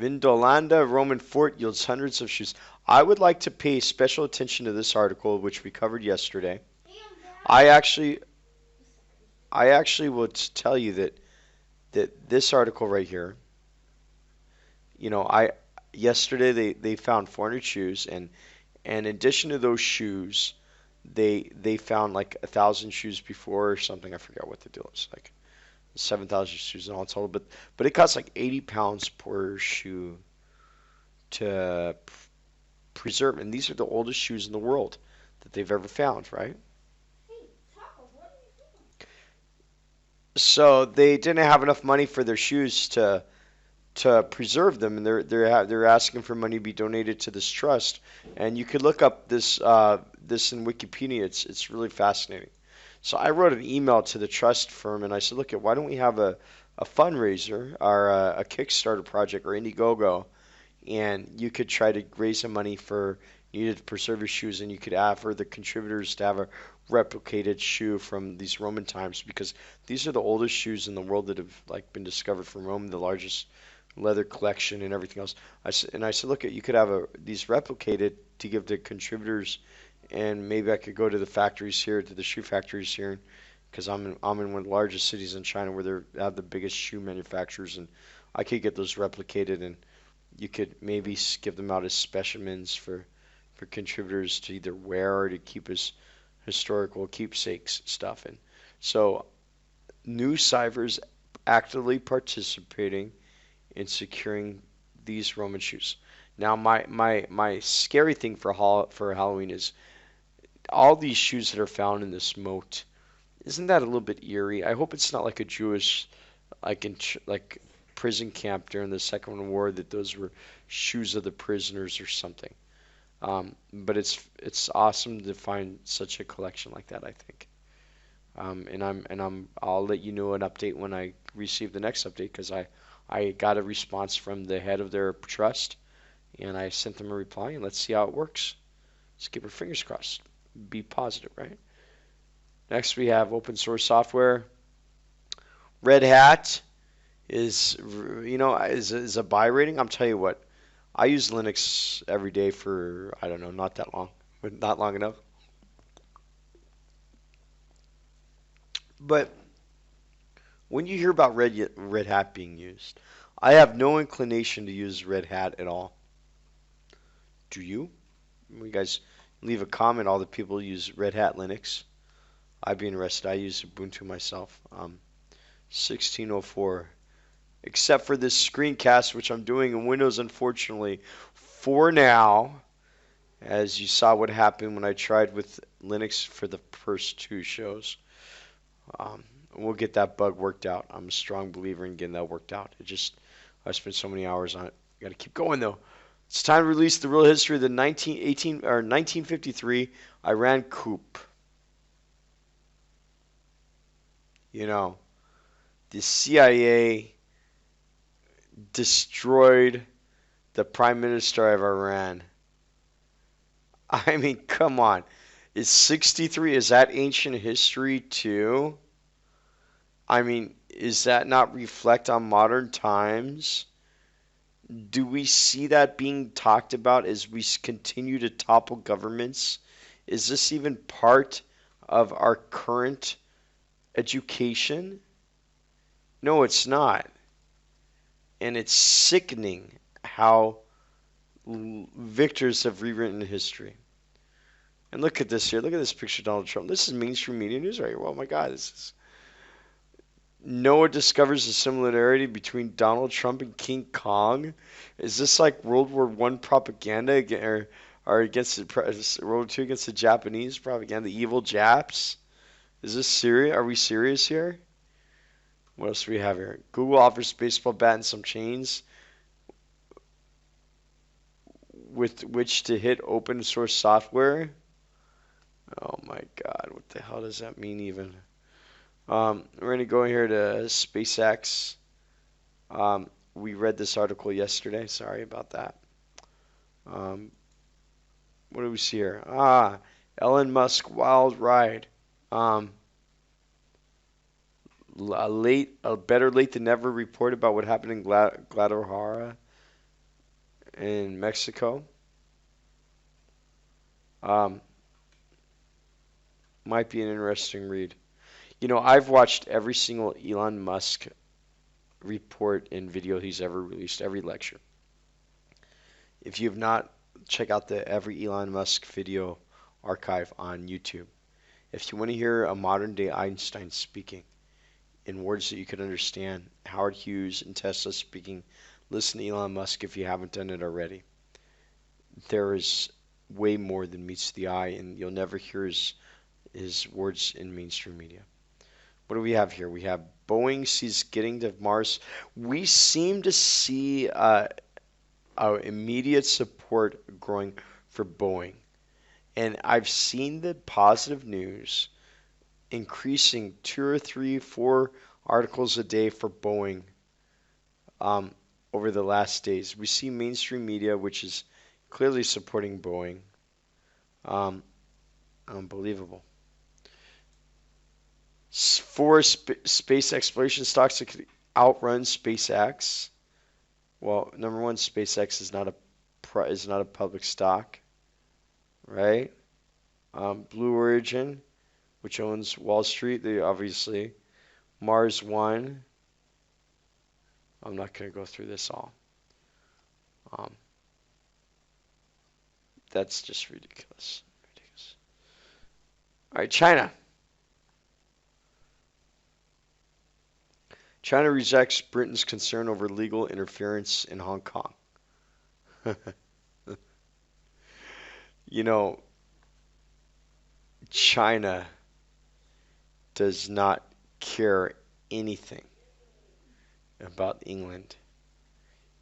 Vindolanda Roman fort yields hundreds of shoes. I would like to pay special attention to this article, which we covered yesterday. I actually will tell you that this article right here, you know, yesterday they found 400 shoes, and in addition to those shoes, they found like 1,000 shoes before or something. I forgot what the deal is, like 7,000 shoes in all total. But it costs like 80 pounds per shoe to preserve, and these are the oldest shoes in the world that they've ever found, right? So they didn't have enough money for their shoes to preserve them, and they're asking for money to be donated to this trust. And you could look up this in Wikipedia. It's really fascinating. So I wrote an email to the trust firm, and I said, look, why don't we have a fundraiser or a Kickstarter project or Indiegogo, and you could try to raise some money for needed to preserve your shoes, and you could offer the contributors to have a replicated shoe from these Roman times, because these are the oldest shoes in the world that have like been discovered from Rome, the largest leather collection and everything else. I said, look, you could have these replicated to give to contributors, and maybe I could go to the factories here, to the shoe factories here, because I'm in one of the largest cities in China where they have the biggest shoe manufacturers, and I could get those replicated, and you could maybe give them out as specimens for contributors to either wear or to keep as historical keepsakes stuff. And so New Cypher's actively participating in securing these Roman shoes. Now my scary thing for Halloween is all these shoes that are found in this moat. Isn't that a little bit eerie? I hope it's not like a Jewish like prison camp during the Second World War, that those were shoes of the prisoners or something. But it's awesome to find such a collection like that, I think. I'll let you know an update when I receive the next update, because I got a response from the head of their trust, and I sent them a reply, and let's see how it works. Let's keep our fingers crossed. Be positive, right? Next we have open source software. Red Hat is a buy rating. I'm telling you what, I use Linux every day for, I don't know, not that long, but not long enough. But when you hear about Red Hat being used, I have no inclination to use Red Hat at all. Do you? You guys leave a comment. All the people who use Red Hat Linux, I'd be interested. I use Ubuntu myself. 1604. Except for this screencast, which I'm doing in Windows, unfortunately, for now. As you saw what happened when I tried with Linux for the first 2 shows. We'll get that bug worked out. I'm a strong believer in getting that worked out. I spent so many hours on it. Got to keep going though. It's time to release the real history of the 1953 Iran coup. You know, the CIA destroyed the Prime Minister of Iran. I mean, come on. Is 63, is that ancient history too? I mean, is that not reflect on modern times? Do we see that being talked about as we continue to topple governments? Is this even part of our current education? No, it's not. And it's sickening how victors have rewritten history. And look at this here. Look at this picture of Donald Trump. This is mainstream media news right here. Oh my God, this is... Noah discovers a similarity between Donald Trump and King Kong. Is this like World War I propaganda, or against World War II against the Japanese propaganda, the evil Japs? Is this serious? Are we serious here? What else do we have here? Google offers baseball bat and some chains with which to hit open source software. Oh my God, what the hell does that mean even? We're going to go here to SpaceX. We read this article yesterday. Sorry about that. What do we see here? Elon Musk wild ride. Better late than never report about what happened in Guadalajara in Mexico. Might be an interesting read. You know, I've watched every single Elon Musk report and video he's ever released, every lecture. If you have not, check out the every Elon Musk video archive on YouTube. If you want to hear a modern day Einstein speaking in words that you can understand, Howard Hughes and Tesla speaking, listen to Elon Musk if you haven't done it already. There is way more than meets the eye, and you'll never hear his words in mainstream media. What do we have here? We have Boeing sees getting to Mars. We seem to see immediate support growing for Boeing. And I've seen the positive news increasing 2 or 3, 4 articles a day for Boeing over the last days. We see mainstream media, which is clearly supporting Boeing. Unbelievable. For space exploration stocks that could outrun SpaceX. Well, number one, SpaceX is not a public stock, right? Blue Origin, which owns Wall Street, they obviously. Mars One. I'm not going to go through this all. That's just ridiculous. All right, China. China rejects Britain's concern over legal interference in Hong Kong. You know, China does not care anything about England.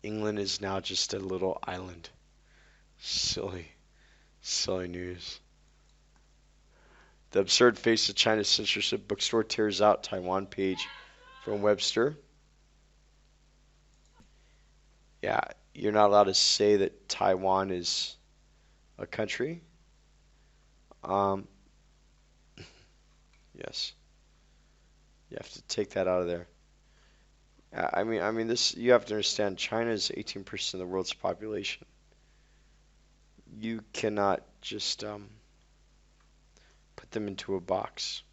England is now just a little island. Silly news. The absurd face of China's censorship bookstore tears out Taiwan page from Webster. Yeah, you're not allowed to say that Taiwan is a country. Yes. You have to take that out of there. I mean, this, you have to understand, China is 18% of the world's population. You cannot just put them into a box.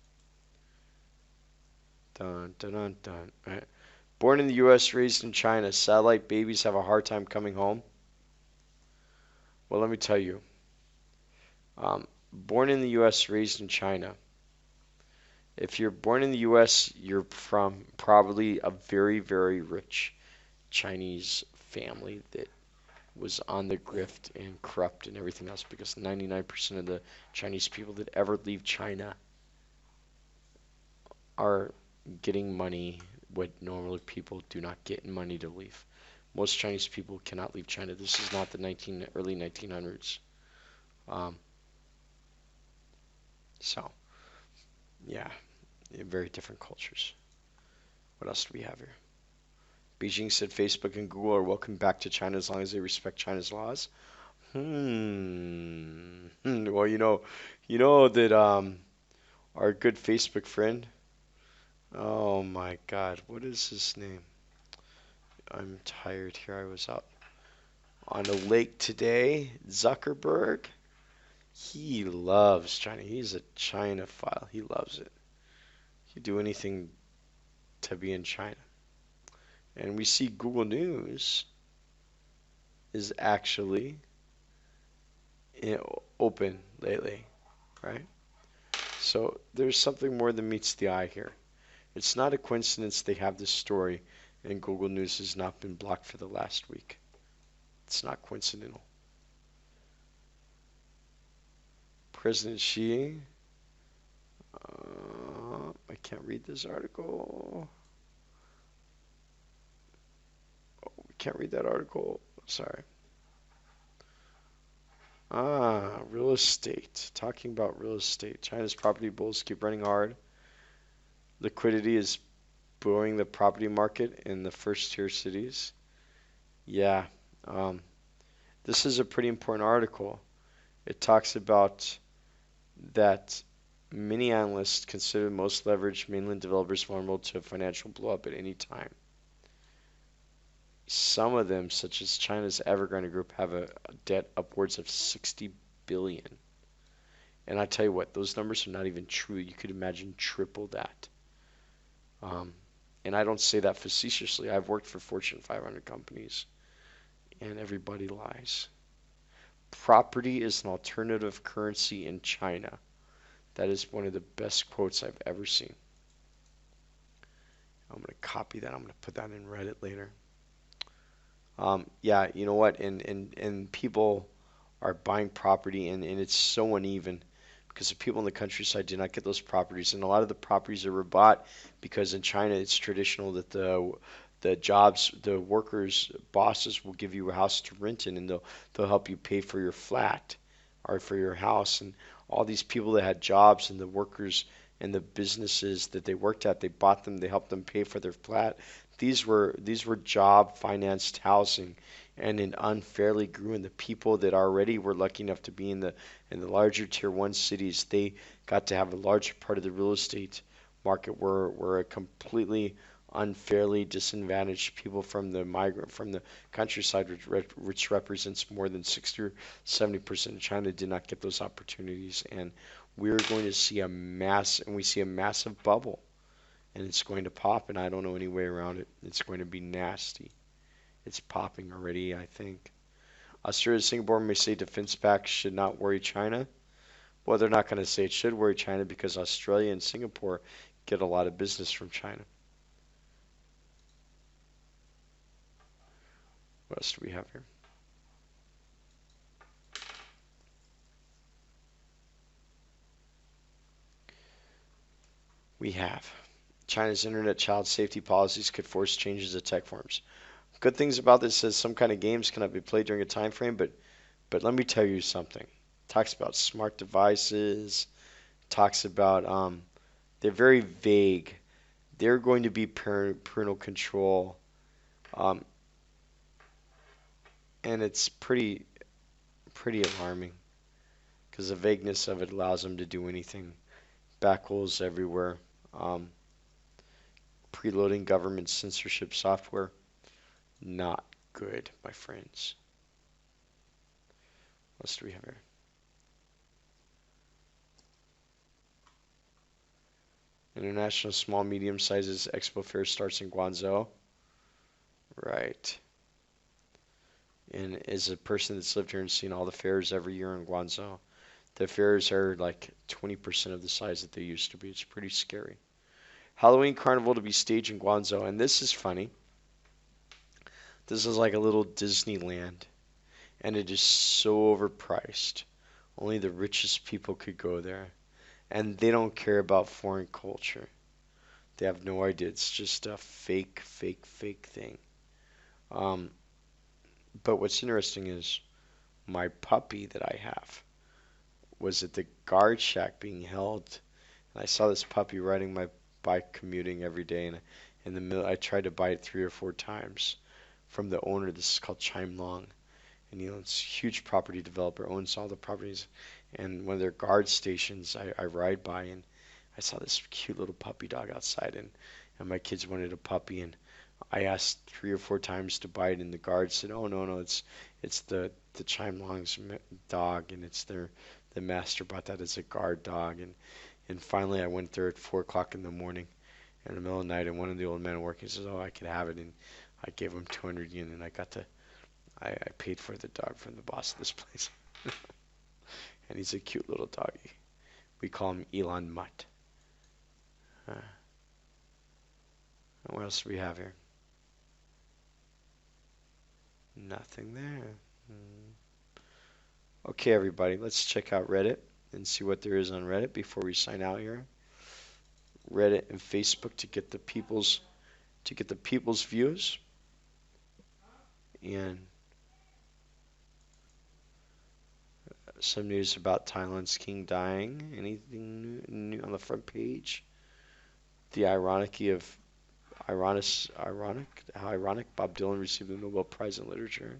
Dun, dun, dun, dun. Right. Born in the U.S., raised in China, satellite babies have a hard time coming home. Well, let me tell you. Born in the U.S., raised in China. If you're born in the U.S., you're from probably a very, very rich Chinese family that was on the grift and corrupt and everything else, because 99% of the Chinese people that ever leave China are getting money what normal people do not get money to leave. Most Chinese people cannot leave China. This is not the early 1900s. So, yeah, very different cultures. What else do we have here? Beijing said Facebook and Google are welcome back to China as long as they respect China's laws. Well, you know that our good Facebook friend. Oh my God, what is his name? I'm tired here. I was out on a lake today. Zuckerberg. He loves China. He's a China-phile. He loves it. He'd do anything to be in China. And we see Google News is actually open lately, right? So there's something more than meets the eye here. It's not a coincidence they have this story and Google News has not been blocked for the last week. It's not coincidental. President Xi I can't read this article. Oh, we can't read that article. Sorry. Real estate. Talking about real estate. China's property bulls keep running hard. Liquidity is booming the property market in the first tier cities. Yeah. Um, this is a pretty important article. It talks about that many analysts consider most leveraged mainland developers vulnerable to a financial blowup at any time. Some of them, such as China's Evergrande Group, have a debt upwards of 60 billion. And I tell you what, those numbers are not even true. You could imagine triple that. Um, and I don't say that facetiously. I've worked for Fortune 500 companies, and everybody lies. Property is an alternative currency in China. That is one of the best quotes I've ever seen. I'm going to copy that. I'm going to put that in Reddit later. Yeah, you know what? And people are buying property, and it's so uneven because the people in the countryside do not get those properties. And a lot of the properties are bought because in China it's traditional that the jobs, the workers, bosses will give you a house to rent in, and they'll help you pay for your flat or for your house. And all these people that had jobs and the workers and the businesses that they worked at, they bought them, they helped them pay for their flat. These were job financed housing, and it unfairly grew. And the people that already were lucky enough to be in the larger tier one cities, they got to have a larger part of the real estate market, were a completely unfairly disadvantaged people from the countryside, which represents more than 60 or 70% of China, did not get those opportunities. And we're going to see we see a massive bubble, and it's going to pop, and I don't know any way around it. It's going to be nasty. It's popping already, I think. Australia and Singapore may say defense pacts should not worry China. Well, they're not going to say it should worry China because Australia and Singapore get a lot of business from China. What else do we have here? We have China's internet child safety policies could force changes to tech forms. Good things about this is some kind of games cannot be played during a time frame, but let me tell you something. It talks about smart devices. Talks about they're very vague. They're going to be parental control, um, and it's pretty alarming because the vagueness of it allows them to do anything. Backholes everywhere. Um, Preloading government censorship software. Not good, my friends. What else do we have here? International Small Medium Sizes Expo Fair starts in Guangzhou. Right. And as a person that's lived here and seen all the fairs every year in Guangzhou, the fairs are like 20% of the size that they used to be. It's pretty scary. Halloween Carnival to be staged in Guangzhou. And this is funny. This is like a little Disneyland. And it is so overpriced. Only the richest people could go there. And they don't care about foreign culture. They have no idea. It's just a fake thing. Um, but what's interesting is my puppy that I have was at the guard shack being held. And I saw this puppy riding my bike commuting every day. And in the middle, I tried to buy it 3 or 4 times from the owner. This is called Chime Long. And it's a huge property developer, owns all the properties. And one of their guard stations I ride by, and I saw this cute little puppy dog outside, and my kids wanted a puppy, and I asked 3 or 4 times to buy it, and the guard said, "Oh no, it's the Chime Long's dog, and the master bought that as a guard dog." And finally I went there at 4 o'clock in the morning, in the middle of the night, and one of the old men working says, "Oh, I could have it," and I gave him 200 yen, and I paid for the dog from the boss of this place. And he's a cute little doggy. We call him Elon Mutt. What else do we have here? Nothing there. Okay, everybody, let's check out Reddit and see what there is on Reddit before we sign out here. Reddit and Facebook to get the people's views. And some news about Thailand's king dying. Anything new on the front page? The ironic how ironic Bob Dylan received the Nobel Prize in Literature.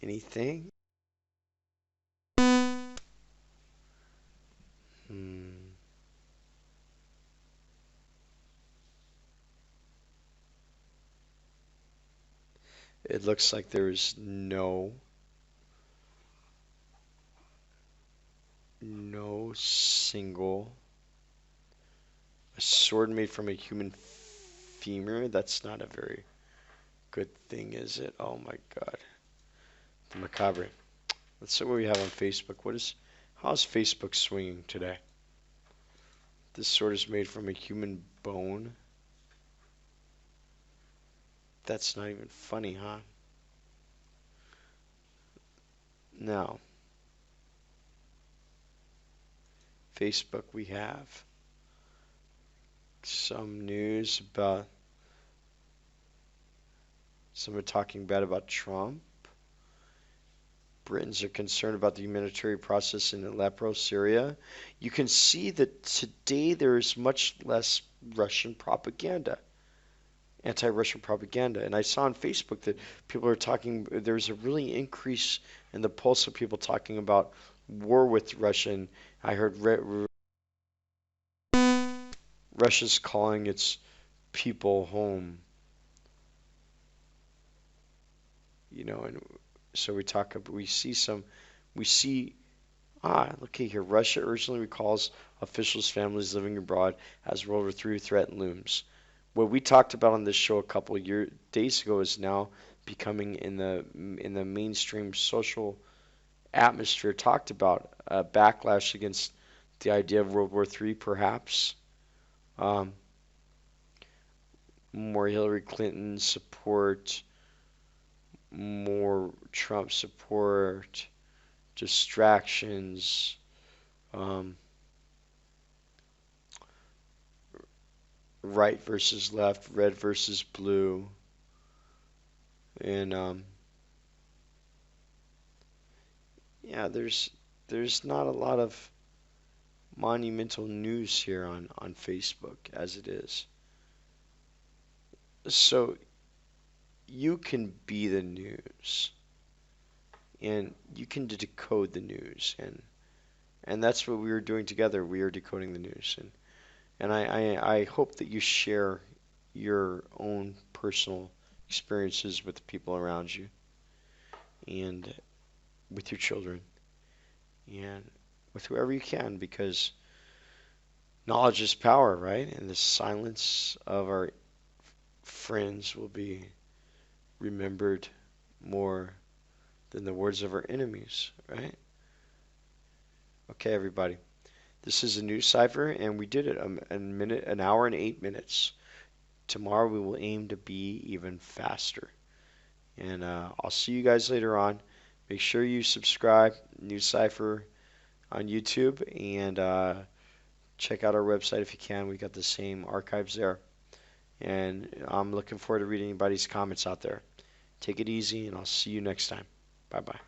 Anything? It looks like there's no single a sword made from a human femur. That's not a very good thing, is it? Oh my God. The macabre. Let's see what we have on Facebook. How's Facebook swinging today? This sword is made from a human bone. That's not even funny, huh? Now, Facebook, we have some news about someone talking bad about Trump. Britons are concerned about the humanitarian process in Aleppo, Syria. You can see that today there is much less Russian propaganda, anti-Russian propaganda. And I saw on Facebook that people are talking, there's a really increase in the pulse of people talking about war with Russia. And I heard Russia's calling its people home. And so look here. Russia urgently recalls officials' families living abroad as World War III threat looms. What we talked about on this show a couple of days ago is now becoming in the mainstream social atmosphere. Talked about a backlash against the idea of World War III, perhaps. More Hillary Clinton support, more Trump support, distractions, right versus left, red versus blue, and there's not a lot of monumental news here on Facebook as it is. So you can be the news, and you can decode the news, and that's what we are doing together. We are decoding the news, and I hope that you share your own personal experiences with the people around you, and with your children, and with whoever you can, because knowledge is power, right? And the silence of our friends will be remembered more than the words of our enemies, right? Okay, everybody. This is a news cipher, and we did it an hour and 8 minutes. Tomorrow we will aim to be even faster. And I'll see you guys later on. Make sure you subscribe, News Cipher on YouTube, and check out our website if you can. We got the same archives there. And I'm looking forward to reading anybody's comments out there. Take it easy, and I'll see you next time. Bye-bye.